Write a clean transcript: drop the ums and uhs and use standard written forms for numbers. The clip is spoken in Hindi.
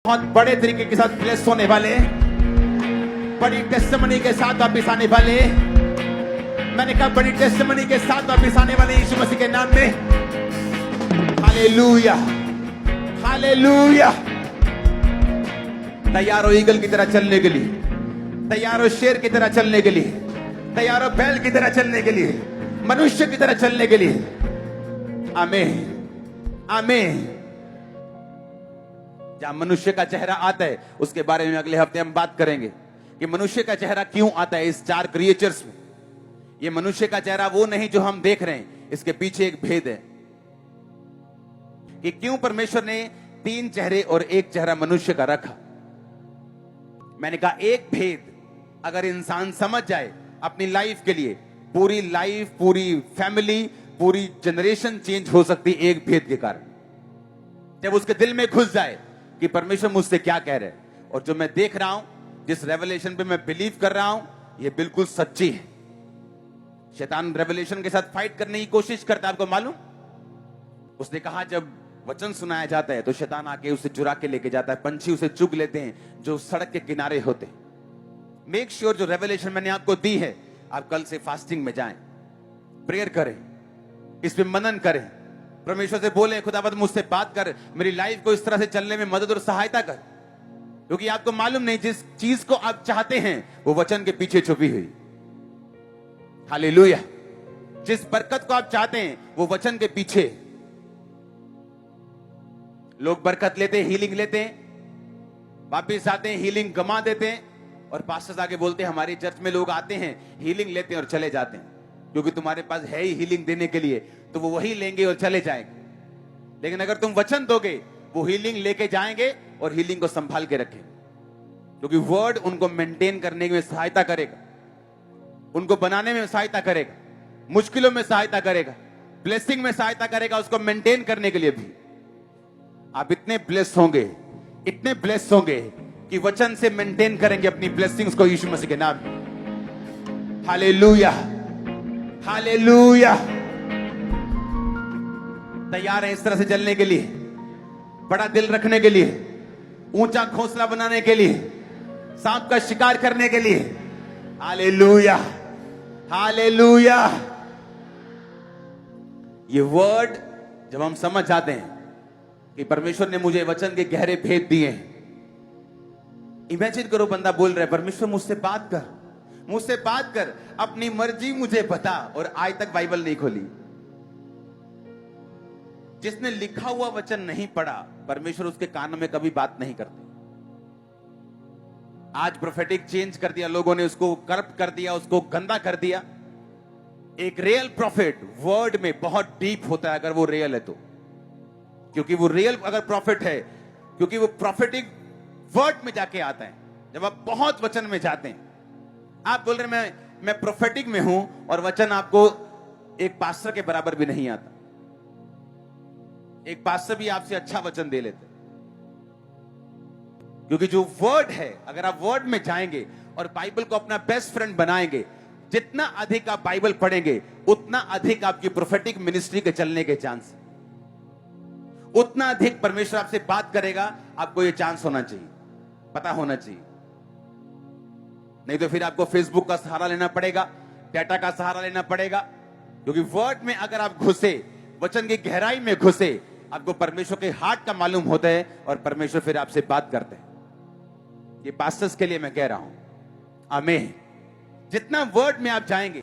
बहुत बड़े तरीके के साथ ब्लेस होने वाले, बड़ी टेस्टिमनी के साथ वापिस आने वाले। मैंने कहा बड़ी टेस्टिमनी के साथ वापिस आने वाले यीशु मसीह के नाम में। Hallelujah, hallelujah. तैयार हो ईगल की तरह चलने के लिए, तैयार हो शेर की तरह चलने के लिए, तैयार हो बैल की तरह चलने के लिए, मनुष्य की तरह चलने के लिए। आमीन, आमीन। जहां मनुष्य का चेहरा आता है उसके बारे में अगले हफ्ते हम बात करेंगे कि मनुष्य का चेहरा क्यों आता है इस चार क्रिएचर्स में। ये मनुष्य का चेहरा वो नहीं जो हम देख रहे हैं, इसके पीछे एक भेद है कि क्यों परमेश्वर ने 3 चेहरे और 1 चेहरा मनुष्य का रखा। मैंने कहा एक भेद अगर इंसान समझ जाए अपनी लाइफ के लिए, पूरी लाइफ, पूरी फैमिली, पूरी जनरेशन चेंज हो सकती एक भेद के कारण। जब उसके दिल में घुस जाए कि परमेश्वर मुझसे क्या कह रहे हैं और जो मैं देख रहा हूं, जिस रेवलेशन पे मैं बिलीव कर रहा हूं, ये बिल्कुल सच्ची है। शैतान रेवलेशन के साथ फाइट करने की कोशिश करता है, आपको मालूम। उसने कहा जब वचन सुनाया जाता है तो शैतान आके उसे चुरा के लेके जाता है, पंछी उसे चुग लेते हैं जो सड़क के किनारे होते हैं। मेक श्योर जो रेवलेशन मैंने आपको दी है, आप कल से फास्टिंग में जाएं, प्रेयर करें, इस पे मनन करें, परमेश्वर से बोले खुदावंद मुझसे बात कर, मेरी लाइफ को इस तरह से चलने में मदद और सहायता कर। क्योंकि आपको मालूम नहीं जिस चीज को आप चाहते हैं वो वचन के पीछे छुपी हुई। हालेलुया। जिस बरकत को आप चाहते हैं वो वचन के पीछे। लोग बरकत लेते हैं, हीलिंग लेते हैं, वापिस आते हैं, हीलिंग गमा देते हैं, और पास्टर्स आके बोलते हैं हमारी चर्च में लोग आते हैं, हीलिंग लेते हैं और चले जाते हैं। क्योंकि तुम्हारे पास है ही हीलिंग देने के लिए, तो वो वही लेंगे और चले जाएंगे। लेकिन अगर तुम वचन दोगे, वो हीलिंग लेके जाएंगे और हीलिंग को संभाल के रखेंगे। क्योंकि वर्ड उनको मेंटेन करने में सहायता करेगा, उनको बनाने में सहायता करेगा, मुश्किलों में सहायता करेगा, ब्लेसिंग में सहायता करेगा, उसको मेंटेन करने के लिए भी। आप इतने ब्लेस होंगे, इतने ब्लेस होंगे कि वचन से मेंटेन करेंगे अपनी ब्लेसिंग्स को यीशु मसीह के नाम में। Hallelujah, hallelujah. तैयार है इस तरह से चलने के लिए, बड़ा दिल रखने के लिए, ऊंचा घोंसला बनाने के लिए, सांप का शिकार करने के लिए। Hallelujah, hallelujah. ये वर्ड जब हम समझ जाते हैं कि परमेश्वर ने मुझे वचन के गहरे भेद दिए हैं। इमेजिन करो बंदा बोल रहा है परमेश्वर मुझसे बात कर, मुझसे बात कर, अपनी मर्जी मुझे बता, और आज तक बाइबल नहीं खोली। जिसने लिखा हुआ वचन नहीं पढ़ा, परमेश्वर उसके कान में कभी बात नहीं करते। आज प्रोफेटिक चेंज कर दिया लोगों ने, उसको करप्ट कर दिया, उसको गंदा कर दिया। एक रियल प्रॉफिट वर्ड में बहुत डीप होता है अगर वो रियल है तो। क्योंकि वो रियल अगर प्रॉफिट है, क्योंकि वो प्रॉफिटिक वर्ड में जाके आता है। जब आप बहुत वचन में जाते हैं, आप बोल रहे मैं प्रोफेटिक में हूं, और वचन आपको एक पास्टर के बराबर भी नहीं आता। एक पास्टर भी आपसे अच्छा वचन दे लेते, क्योंकि जो वर्ड है, अगर आप वर्ड में जाएंगे और बाइबल को अपना बेस्ट फ्रेंड बनाएंगे, जितना अधिक आप बाइबल पढ़ेंगे उतना अधिक आपकी प्रोफेटिक मिनिस्ट्री के चलने के चांस, उतना अधिक परमेश्वर आपसे बात करेगा। आपको यह चांस होना चाहिए, पता होना चाहिए। नहीं तो फिर आपको फेसबुक का सहारा लेना पड़ेगा, डाटा का सहारा लेना पड़ेगा। क्योंकि वर्ड में अगर आप घुसे, वचन की गहराई में घुसे, आपको परमेश्वर के हार्ट का मालूम होता है, और परमेश्वर फिर आपसे बात करते हैं। ये पास्टर्स के लिए मैं कह रहा हूं। आमीन। जितना वर्ड में आप जाएंगे